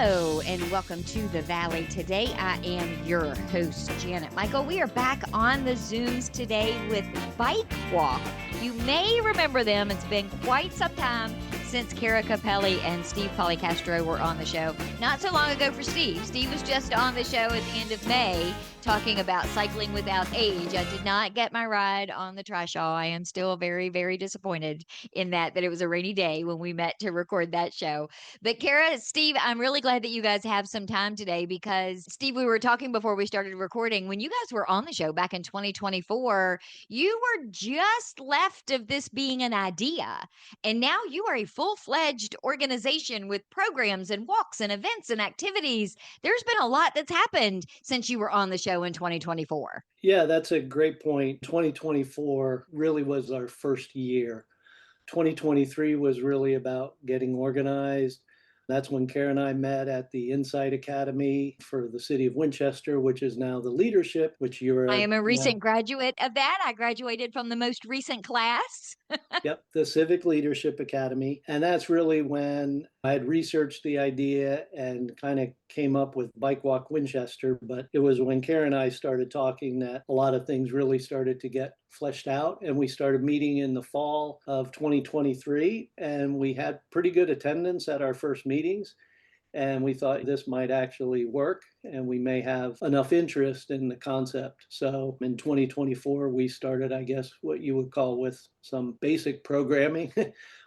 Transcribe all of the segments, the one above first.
Hello and welcome to the Valley. Today I am your host, Janet Michael. We are back on the Zooms today with BikeWALK. You may remember them. It's been quite some time since Kara Capelli and Steve Policastro were on the show. Not so long ago for Steve. Steve was just on the show at the end of May talking about cycling without age. I did not get my ride on the Trishaw. I am still very, very disappointed in that it was a rainy day when we met to record that show. But Kara, Steve, I'm really glad that you guys have some time today because, Steve, we were talking before we started recording. When you guys were on the show back in 2024, you were just left of this being an idea. And now you are a full-fledged organization with programs and walks and events and activities. There's been a lot that's happened since you were on the show in 2024. Yeah, that's a great point. 2024 really was our first year. 2023 was really about getting organized. That's when Kara and I met at the Insight Academy for the city of Winchester, which is now the leadership, which you're I am a recent now. graduate of that. I graduated from the most recent class. Yep, the Civic Leadership Academy. And that's really when I had researched the idea and kind of came up with BikeWALK Winchester. But it was when Karen and I started talking that a lot of things really started to get fleshed out. And we started meeting in the fall of 2023. And we had pretty good attendance at our first meetings. And we thought this might actually work and we may have enough interest in the concept. So in 2024, we started, I guess, what you would call with some basic programming.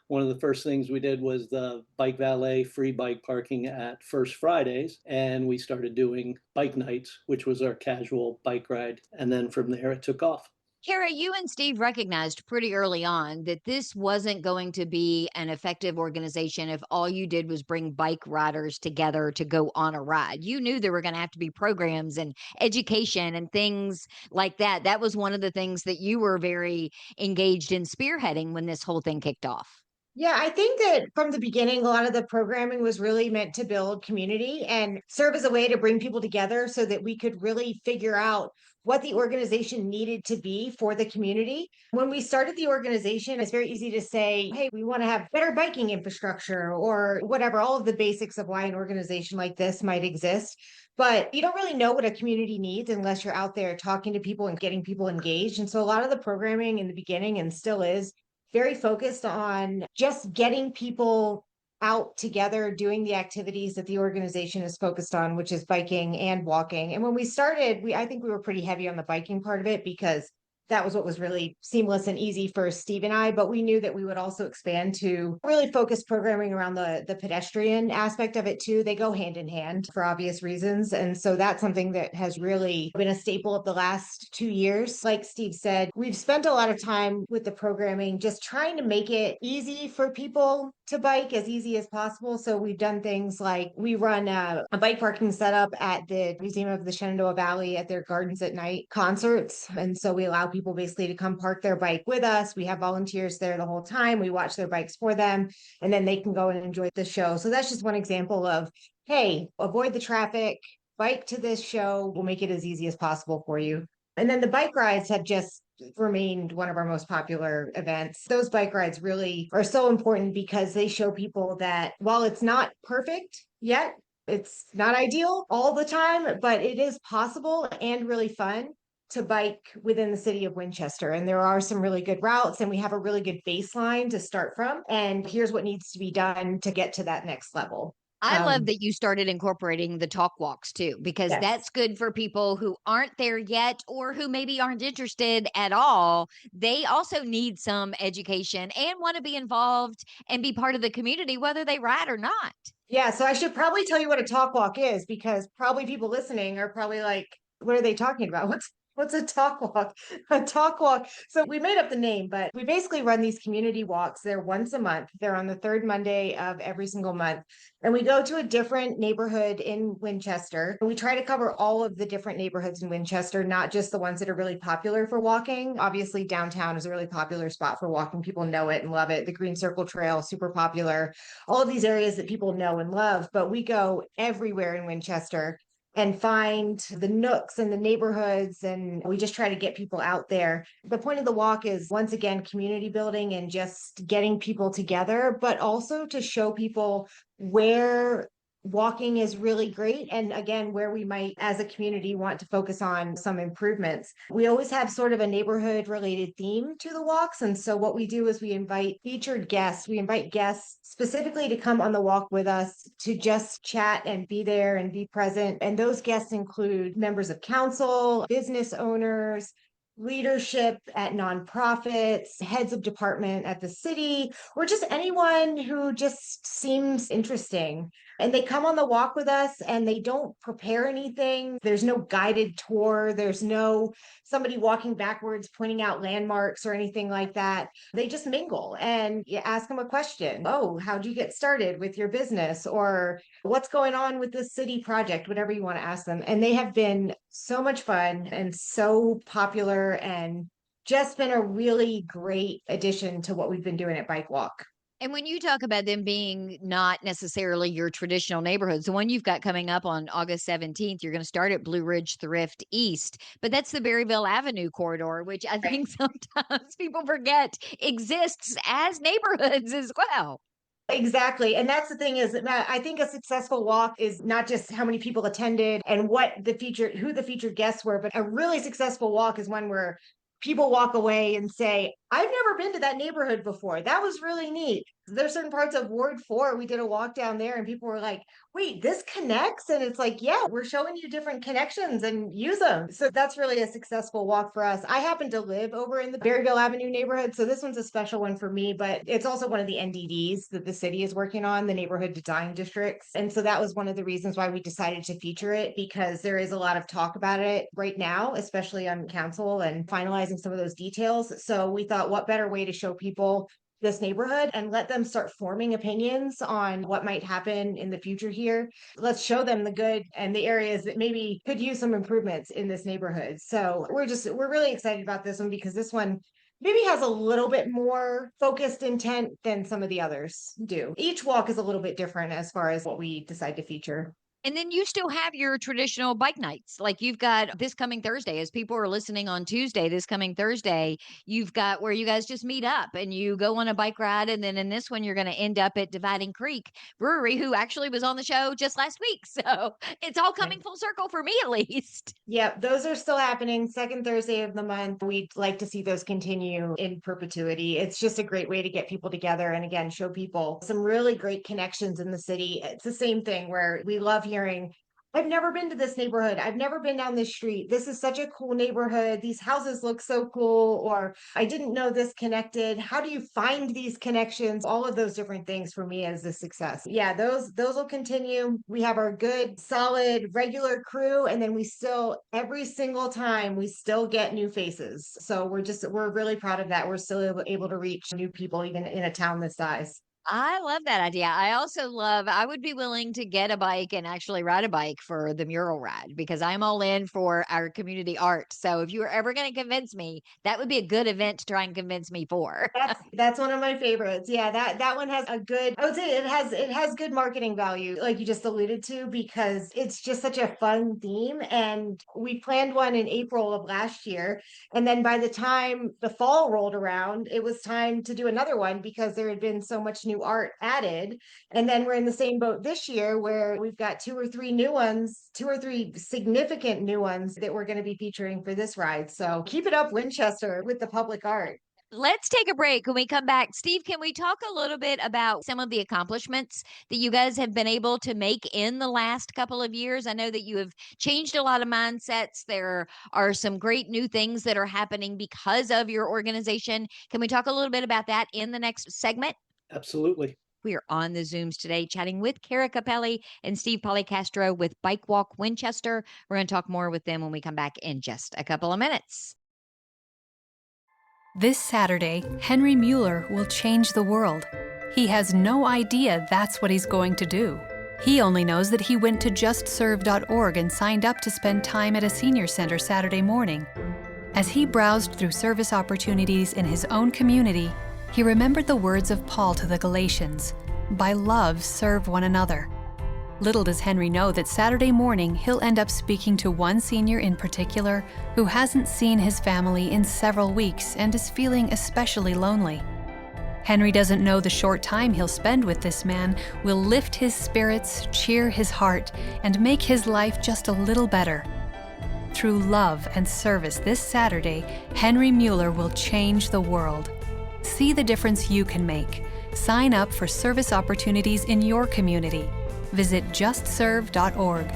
One of the first things we did was the bike valet free bike parking at First Fridays. And we started doing bike nights, which was our casual bike ride. And then from there, it took off. Kara, you and Steve recognized pretty early on that this wasn't going to be an effective organization if all you did was bring bike riders together to go on a ride. You knew there were going to have to be programs and education and things like that. That was one of the things that you were very engaged in spearheading when this whole thing kicked off. Yeah, I think that from the beginning, a lot of the programming was really meant to build community and serve as a way to bring people together so that we could really figure out what the organization needed to be for the community. When we started the organization, it's very easy to say, hey, we want to have better biking infrastructure or whatever, all of the basics of why an organization like this might exist. But you don't really know what a community needs unless you're out there talking to people and getting people engaged. And so a lot of the programming in the beginning, and still is, very focused on just getting people out together doing the activities that the organization is focused on, which is biking and walking. And when we started, I think we were pretty heavy on the biking part of it because that was what was really seamless and easy for Steve and I, but we knew that we would also expand to really focus programming around the pedestrian aspect of it too. They go hand in hand for obvious reasons. And so that's something that has really been a staple of the last 2 years. Like Steve said, we've spent a lot of time with the programming, just trying to make it easy for people to bike, as easy as possible. So we've done things like we run a bike parking setup at the Museum of the Shenandoah Valley at their Gardens at Night concerts. And so we allow people basically to come park their bike with us. We have volunteers there the whole time. We watch their bikes for them, and then they can go and enjoy the show. So that's just one example of, hey, avoid the traffic, bike to this show. We'll make it as easy as possible for you. And then the bike rides have just remained one of our most popular events. Those bike rides really are so important because they show people that while it's not perfect yet, it's not ideal all the time, but it is possible and really fun to bike within the city of Winchester. And there are some really good routes and we have a really good baseline to start from. And here's what needs to be done to get to that next level. I love that you started incorporating the TalkWALKs too, because Yes. that's good for people who aren't there yet or who maybe aren't interested at all. They also need some education and want to be involved and be part of the community, whether they ride or not. Yeah, so I should probably tell you what a TalkWALK is because probably people listening are probably like, what are they talking about? What's a TalkWALK? A TalkWALK. So we made up the name, but we basically run these community walks. They're once a month. They're on the third Monday of every single month. And we go to a different neighborhood in Winchester. And we try to cover all of the different neighborhoods in Winchester, not just the ones that are really popular for walking. Obviously, downtown is a really popular spot for walking. People know it and love it. The Green Circle Trail, super popular. All of these areas that people know and love, but we go everywhere in Winchester and find the nooks and the neighborhoods. And we just try to get people out there. The point of the walk is, once again, community building and just getting people together, but also to show people where walking is really great. And again, where we might, as a community, want to focus on some improvements. We always have sort of a neighborhood related theme to the walks. And so what we do is we invite featured guests. We invite guests specifically to come on the walk with us to just chat and be there and be present. And those guests include members of council, business owners, leadership at nonprofits, heads of department at the city, or just anyone who just seems interesting. And they come on the walk with us and they don't prepare anything. There's no guided tour. There's no somebody walking backwards, pointing out landmarks or anything like that. They just mingle and you ask them a question. Oh, how'd you get started with your business? Or what's going on with this city project? Whatever you want to ask them. And they have been so much fun and so popular and just been a really great addition to what we've been doing at BikeWALK. And when you talk about them being not necessarily your traditional neighborhoods, the one you've got coming up on August 17th, you're going to start at Blue Ridge Thrift East, but that's the Berryville Avenue corridor, which I think sometimes people forget exists as neighborhoods as well. Exactly. And that's the thing is that I think a successful walk is not just how many people attended and who the featured guests were, but a really successful walk is one where people walk away and say, I've never been to that neighborhood before. That was really neat. There's certain parts of Ward 4. We did a walk down there and people were like, wait, this connects? And it's like, yeah, we're showing you different connections and use them. So that's really a successful walk for us. I happen to live over in the Berryville Avenue neighborhood. So this one's a special one for me, but it's also one of the NDDs that the city is working on, the neighborhood design districts. And so that was one of the reasons why we decided to feature it, because there is a lot of talk about it right now, especially on council and finalizing some of those details. So we thought, what better way to show people this neighborhood and let them start forming opinions on what might happen in the future here. Let's show them the good and the areas that maybe could use some improvements in this neighborhood. So we're really excited about this one because this one maybe has a little bit more focused intent than some of the others do. Each walk is a little bit different as far as what we decide to feature. And then you still have your traditional bike nights. Like you've got this coming Thursday, as people are listening on Tuesday, this coming Thursday, you've got where you guys just meet up and you go on a bike ride. And then in this one, you're going to end up at Dividing Creek Brewery, who actually was on the show just last week. So it's all coming full circle for me, at least. Yep, those are still happening. Second Thursday of the month. We'd like to see those continue in perpetuity. It's just a great way to get people together and again, show people some really great connections in the city. It's the same thing where we love hearing, I've never been to this neighborhood. I've never been down this street. This is such a cool neighborhood. These houses look so cool. Or I didn't know this connected. How do you find these connections? All of those different things for me as a success. Yeah, those will continue. We have our good, solid, regular crew. And then every single time we still get new faces. So we're really proud of that. We're still able to reach new people, even in a town this size. I love that idea. I would be willing to get a bike and actually ride a bike for the mural ride because I'm all in for our community art. So if you were ever going to convince me, that would be a good event to try and convince me for. That's one of my favorites. Yeah, that one has I would say it has good marketing value, like you just alluded to, because it's just such a fun theme. And we planned one in April of last year. And then by the time the fall rolled around, it was time to do another one because there had been so much new art added. And then we're in the same boat this year where we've got two or three significant new ones that we're going to be featuring for this ride. So keep it up, Winchester, with the public art. Let's take a break. When we come back, Steve, can we talk a little bit about some of the accomplishments that you guys have been able to make in the last couple of years? I know that you have changed a lot of mindsets. There are some great new things that are happening because of your organization. Can we talk a little bit about that in the next segment? Absolutely. We are on the Zooms today chatting with Kara Capelli and Steve Policastro with BikeWALK Winchester. We're going to talk more with them when we come back in just a couple of minutes. This Saturday, Henry Mueller will change the world. He has no idea that's what he's going to do. He only knows that he went to justserve.org and signed up to spend time at a senior center Saturday morning. As he browsed through service opportunities in his own community, he remembered the words of Paul to the Galatians, "By love, serve one another." Little does Henry know that Saturday morning he'll end up speaking to one senior in particular who hasn't seen his family in several weeks and is feeling especially lonely. Henry doesn't know the short time he'll spend with this man will lift his spirits, cheer his heart, and make his life just a little better. Through love and service this Saturday, Henry Mueller will change the world. See the difference you can make. Sign up for service opportunities in your community. Visit justserve.org.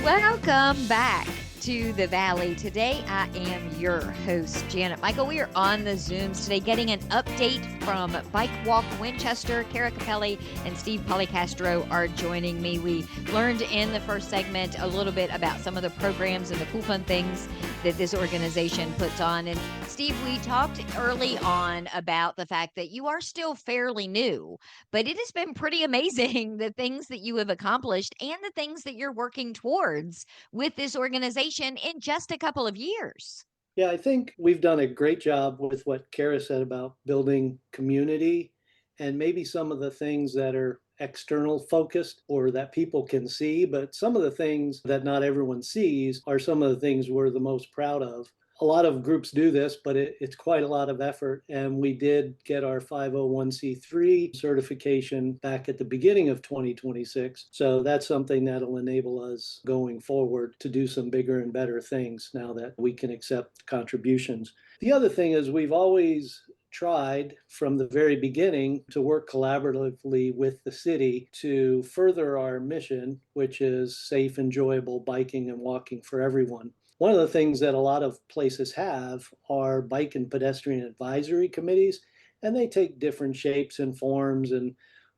Welcome back to the Valley. Today, I am your host, Janet Michael. We are on the Zooms today getting an update from BikeWALK Winchester. Kara Capelli and Steve Policastro are joining me. We learned in the first segment a little bit about some of the programs and the cool fun things that this organization puts on. And Steve, we talked early on about the fact that you are still fairly new, but it has been pretty amazing the things that you have accomplished and the things that you're working towards with this organization in just a couple of years. Yeah, I think we've done a great job with what Kara said about building community and maybe some of the things that are external focused or that people can see, but some of the things that not everyone sees are some of the things we're the most proud of. A lot of groups do this, but it's quite a lot of effort. And we did get our 501c3 certification back at the beginning of 2026. So that's something that'll enable us going forward to do some bigger and better things now that we can accept contributions. The other thing is we've always tried from the very beginning to work collaboratively with the city to further our mission, which is safe, enjoyable biking and walking for everyone. One of the things that a lot of places have are bike and pedestrian advisory committees, and they take different shapes and forms and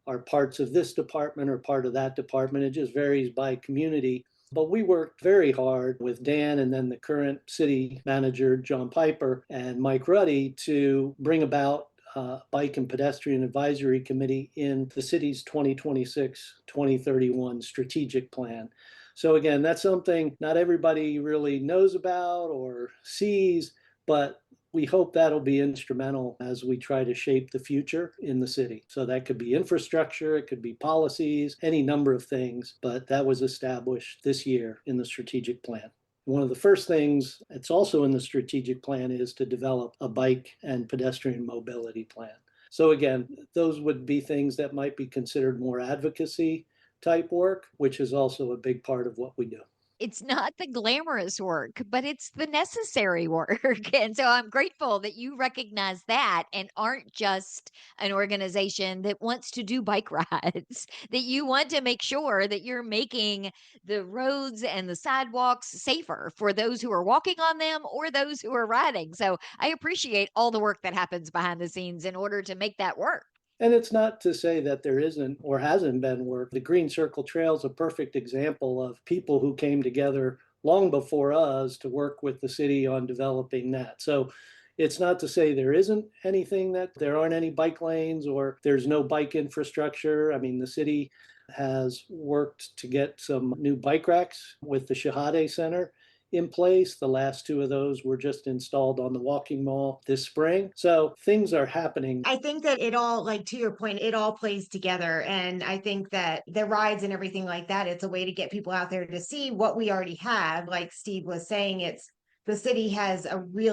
are parts of this department or part of that department. It just varies by community. But we worked very hard with Dan and then the current city manager, John Piper, and Mike Ruddy to bring about Bike and Pedestrian Advisory Committee in the city's 2026-2031 strategic plan. So again, that's something not everybody really knows about or sees, but we hope that'll be instrumental as we try to shape the future in the city. So that could be infrastructure, it could be policies, any number of things, but that was established this year in the strategic plan. One of the first things that's also in the strategic plan is to develop a bike and pedestrian mobility plan. So again, those would be things that might be considered more advocacy type work, which is also a big part of what we do. It's not the glamorous work, but it's the necessary work. And so I'm grateful that you recognize that and aren't just an organization that wants to do bike rides, that you want to make sure that you're making the roads and the sidewalks safer for those who are walking on them or those who are riding. So I appreciate all the work that happens behind the scenes in order to make that work. And it's not to say that there isn't or hasn't been work. The Green Circle Trail is a perfect example of people who came together long before us to work with the city on developing that. So it's not to say there isn't anything, that there aren't any bike lanes or there's no bike infrastructure. I mean, the city has worked to get some new bike racks with the Shahade Center in place. The last two of those were just installed on the walking mall this spring. So things are happening. I think that it all, like to your point, it all plays together. And I think that the rides and everything like that, it's a way to get people out there to see what we already have. Like Steve was saying, the city has we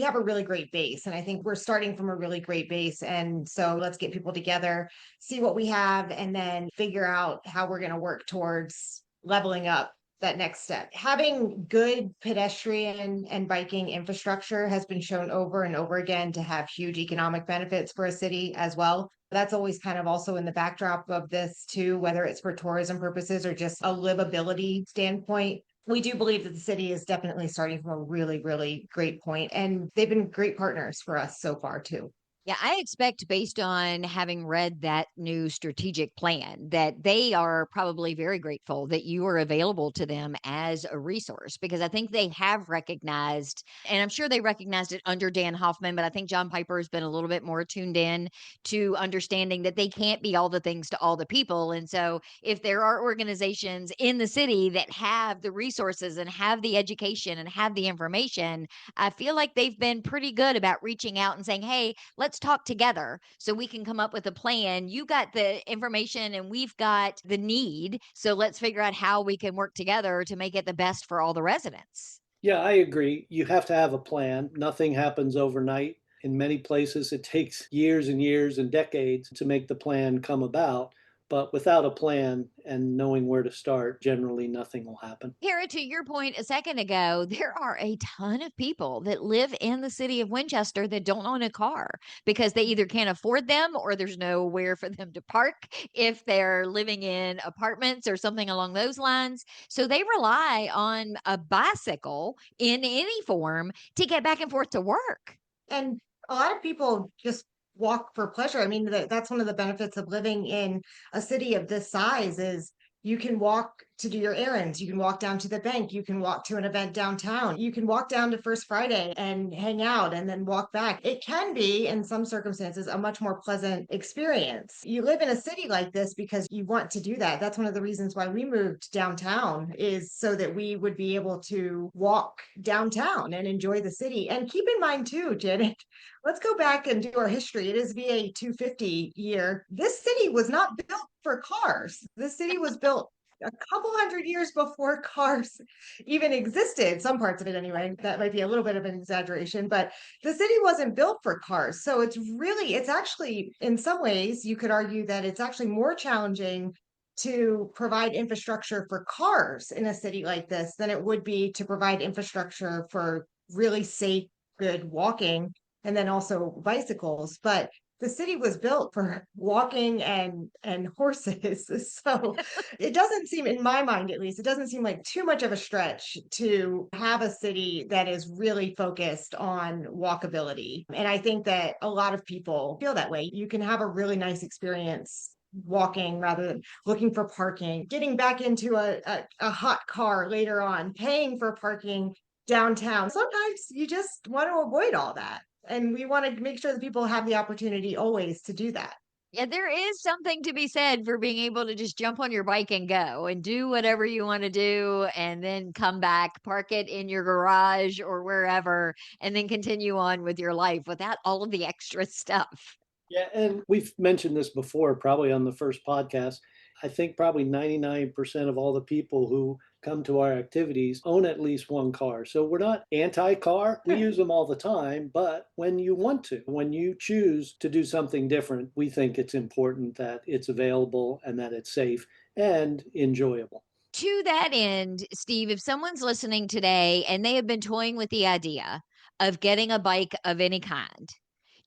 have a really great base. And I think we're starting from a really great base. And so let's get people together, see what we have, and then figure out how we're going to work towards leveling up that next step. Having good pedestrian and biking infrastructure has been shown over and over again to have huge economic benefits for a city as well. That's always kind of also in the backdrop of this too, whether it's for tourism purposes or just a livability standpoint. We do believe that the city is definitely starting from a really, really great point, and they've been great partners for us so far too. Yeah, I expect, based on having read that new strategic plan, that they are probably very grateful that you are available to them as a resource, because I think they have recognized, and I'm sure they recognized it under Dan Hoffman, but I think John Piper has been a little bit more tuned in to understanding that they can't be all the things to all the people. And so if there are organizations in the city that have the resources and have the education and have the information, I feel like they've been pretty good about reaching out and saying, hey, let's let's talk together so we can come up with a plan. You got the information and we've got the need. So let's figure out how we can work together to make it the best for all the residents. Yeah, I agree. You have to have a plan. Nothing happens overnight. In many places, it takes years and years and decades to make the plan come about. But without a plan and knowing where to start, generally nothing will happen. Kara, to your point a second ago, there are a ton of people that live in the city of Winchester that don't own a car because they either can't afford them or there's nowhere for them to park if they're living in apartments or something along those lines. So they rely on a bicycle in any form to get back and forth to work. And a lot of people just walk for pleasure. I mean, that's one of the benefits of living in a city of this size is you can walk to do your errands. You can walk down to the bank. You can walk to an event downtown. You can walk down to First Friday and hang out and then walk back. It can be, in some circumstances, a much more pleasant experience. You live in a city like this because you want to do that. That's one of the reasons why we moved downtown, is so that we would be able to walk downtown and enjoy the city. And keep in mind too, Janet, let's go back and do our history. It is VA 250 year. This city was not built for cars. This city was built a couple hundred years before cars even existed. Some parts of it anyway. That might be a little bit of an exaggeration, but the city wasn't built for cars. So it's actually, in some ways, you could argue that it's actually more challenging to provide infrastructure for cars in a city like this than it would be to provide infrastructure for really safe, good walking, and then also bicycles. But the city was built for walking and horses. So it doesn't seem, in my mind at least, it doesn't seem like too much of a stretch to have a city that is really focused on walkability. And I think that a lot of people feel that way. You can have a really nice experience walking rather than looking for parking, getting back into a hot car later on, paying for parking downtown. Sometimes you just want to avoid all that. And we want to make sure that people have the opportunity always to do that. Yeah, there is something to be said for being able to just jump on your bike and go and do whatever you want to do and then come back, park it in your garage or wherever, and then continue on with your life without all of the extra stuff. Yeah, and we've mentioned this before, probably on the first podcast. I think probably 99% of all the people who come to our activities own at least one car. So we're not anti-car. We use them all the time. But when you want to, when you choose to do something different, we think it's important that it's available and that it's safe and enjoyable. To that end, Steve, if someone's listening today and they have been toying with the idea of getting a bike of any kind,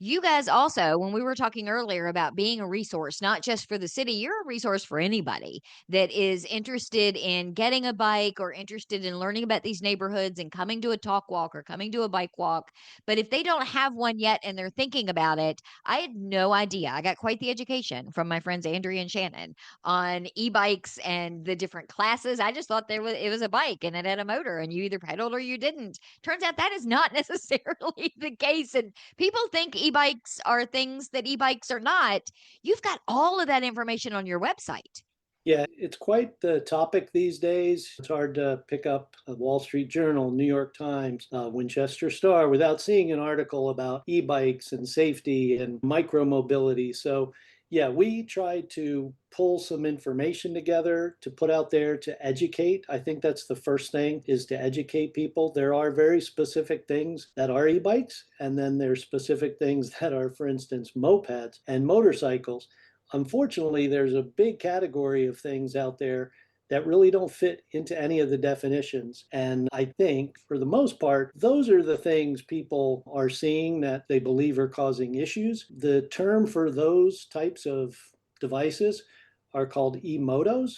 you guys also, when we were talking earlier about being a resource, not just for the city, you're a resource for anybody that is interested in getting a bike or interested in learning about these neighborhoods and coming to a talk walk or coming to a bike walk. But if they don't have one yet and they're thinking about it, I had no idea. I got quite the education from my friends Andrea and Shannon on e-bikes and the different classes. I just thought it was a bike and it had a motor and you either pedaled or you didn't. Turns out that is not necessarily the case. And people think e-bikes are things that e-bikes are not. You've got all of that information on your website. Yeah, it's quite the topic these days. It's hard to pick up a Wall Street Journal, New York Times, Winchester Star without seeing an article about e-bikes and safety and micromobility. So yeah, we tried to pull some information together to put out there to educate. I think that's the first thing, is to educate people. There are very specific things that are e-bikes, and then there's specific things that are, for instance, mopeds and motorcycles. Unfortunately, there's a big category of things out there that really don't fit into any of the definitions. And I think for the most part, those are the things people are seeing that they believe are causing issues. The term for those types of devices are called e-motos.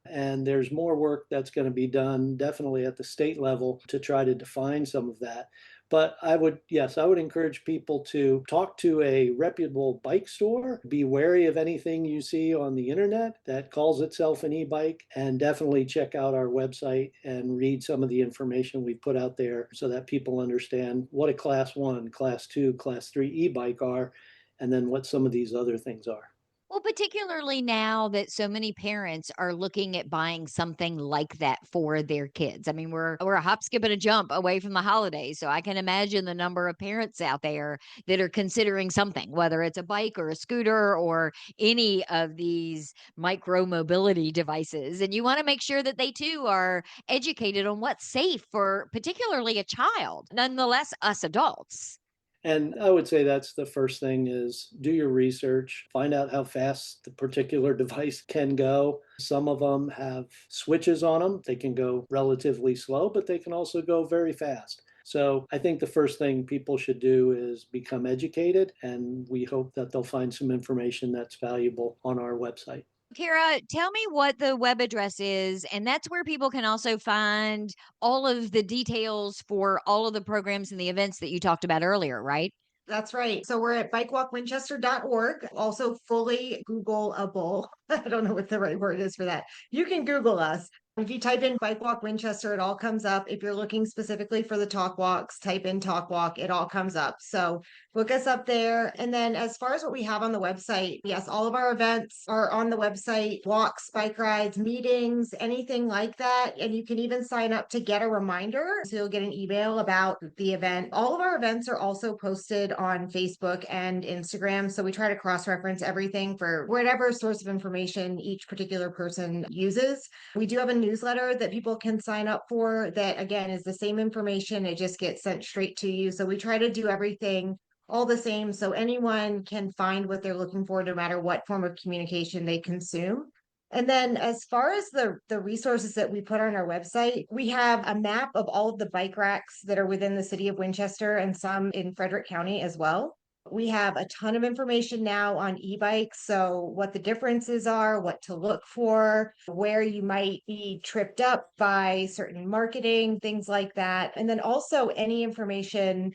And there's more work that's going to be done definitely at the state level to try to define some of that. But I would encourage people to talk to a reputable bike store, be wary of anything you see on the internet that calls itself an e-bike, and definitely check out our website and read some of the information we put out there so that people understand what a class 1, class 2, class 3 e-bike are, and then what some of these other things are. Well, particularly now that so many parents are looking at buying something like that for their kids. I mean, we're a hop, skip, and a jump away from the holidays. So I can imagine the number of parents out there that are considering something, whether it's a bike or a scooter or any of these micro mobility devices. And you want to make sure that they too are educated on what's safe for particularly a child, nonetheless, us adults. And I would say that's the first thing is do your research, find out how fast the particular device can go. Some of them have switches on them. They can go relatively slow, but they can also go very fast. So I think the first thing people should do is become educated, and we hope that they'll find some information that's valuable on our website. Kara, tell me what the web address is, and that's where people can also find all of the details for all of the programs and the events that you talked about earlier, right? That's right. So we're at bikewalkwinchester.org, also fully Googleable. I don't know what the right word is for that. You can Google us. If you type in Bike Walk Winchester, it all comes up. If you're looking specifically for the TalkWALKs, type in TalkWALK, it all comes up. So look us up there. And then as far as what we have on the website, yes, all of our events are on the website, walks, bike rides, meetings, anything like that. And you can even sign up to get a reminder. So you'll get an email about the event. All of our events are also posted on Facebook and Instagram. So we try to cross-reference everything for whatever source of information each particular person uses. We do have a newsletter that people can sign up for that, again, is the same information. It just gets sent straight to you. So we try to do everything all the same so anyone can find what they're looking for no matter what form of communication they consume. And then as far as the resources that we put on our website, we have a map of all of the bike racks that are within the city of Winchester and some in Frederick County as well. We have a ton of information now on e-bikes. So what the differences are, what to look for, where you might be tripped up by certain marketing, things like that. And then also any information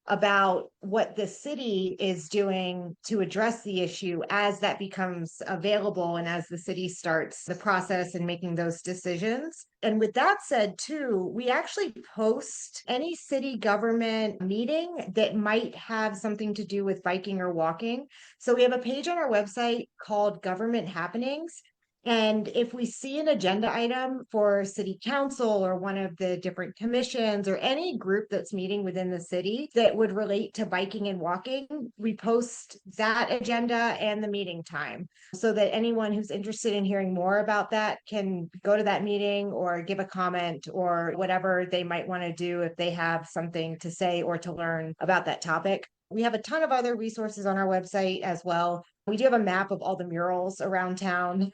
about what the city is doing to address the issue as that becomes available and as the city starts the process and making those decisions. And with that said, too, we actually post any city government meeting that might have something to do with biking or walking. So we have a page on our website called Government Happenings. And if we see an agenda item for city council or one of the different commissions or any group that's meeting within the city that would relate to biking and walking, we post that agenda and the meeting time so that anyone who's interested in hearing more about that can go to that meeting or give a comment or whatever they might want to do if they have something to say or to learn about that topic. We have a ton of other resources on our website as well. We do have a map of all the murals around town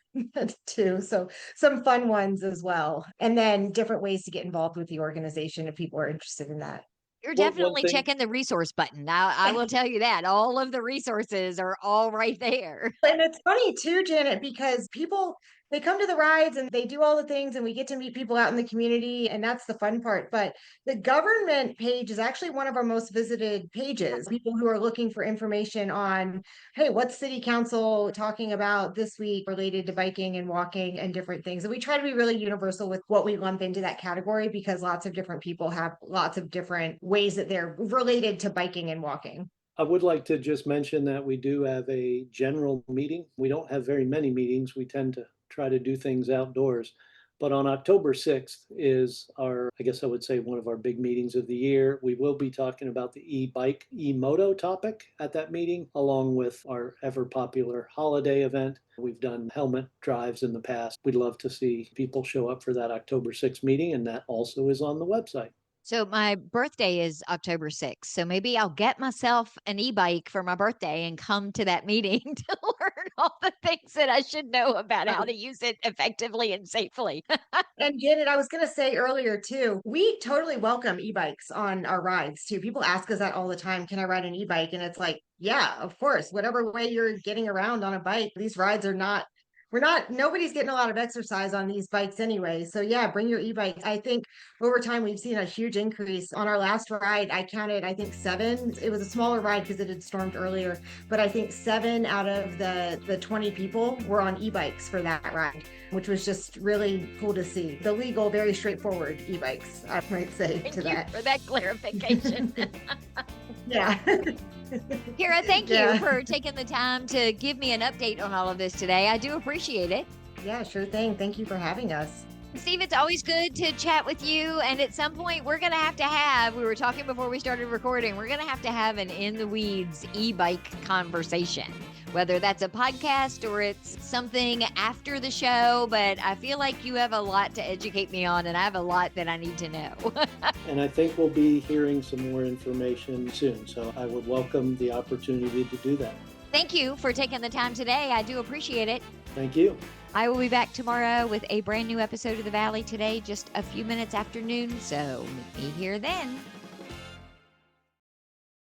too. So some fun ones as well. And then different ways to get involved with the organization if people are interested in that. You're One definitely thing, checking the resource button. I will tell you that. All of the resources are all right there. And it's funny too, Janet, because people they come to the rides and they do all the things and we get to meet people out in the community and that's the fun part. But the government page is actually one of our most visited pages. People who are looking for information on, hey, what's city council talking about this week related to biking and walking and different things. And we try to be really universal with what we lump into that category because lots of different people have lots of different ways that they're related to biking and walking. I would like to just mention that we do have a general meeting. We don't have very many meetings. We tend to try to do things outdoors. But on October 6th is our, I guess I would say, one of our big meetings of the year. We will be talking about the e-bike, e-moto topic at that meeting, along with our ever popular holiday event. We've done helmet drives in the past. We'd love to see people show up for that October 6th meeting, and that also is on the website. So my birthday is October 6th. So maybe I'll get myself an e-bike for my birthday and come to that meeting to learn all the things that I should know about how to use it effectively and safely. And Janet, I was going to say earlier too, we totally welcome e-bikes on our rides too. People ask us that all the time. Can I ride an e-bike? And it's like, yeah, of course, whatever way you're getting around on a bike, these rides are not, nobody's getting a lot of exercise on these bikes anyway. So yeah, bring your e-bike. I think over time, we've seen a huge increase. On our last ride, I counted, I think 7. It was a smaller ride because it had stormed earlier, but I think 7 out of the 20 people were on e-bikes for that ride, which was just really cool to see. The legal, very straightforward e-bikes, I might say to that. Thank you for that clarification. Yeah. Kara, thank Yeah. you for taking the time to give me an update on all of this today. I do appreciate it. Yeah, sure thing. Thank you for having us. Steve, it's always good to chat with you. And at some point, we're going to have, we were talking before we started recording, we're going to have an in the weeds e-bike conversation, whether that's a podcast or it's something after the show. But I feel like you have a lot to educate me on, and I have a lot that I need to know. And I think we'll be hearing some more information soon. So I would welcome the opportunity to do that. Thank you for taking the time today. I do appreciate it. Thank you. I will be back tomorrow with a brand new episode of The Valley Today, just a few minutes after noon. So meet me here then.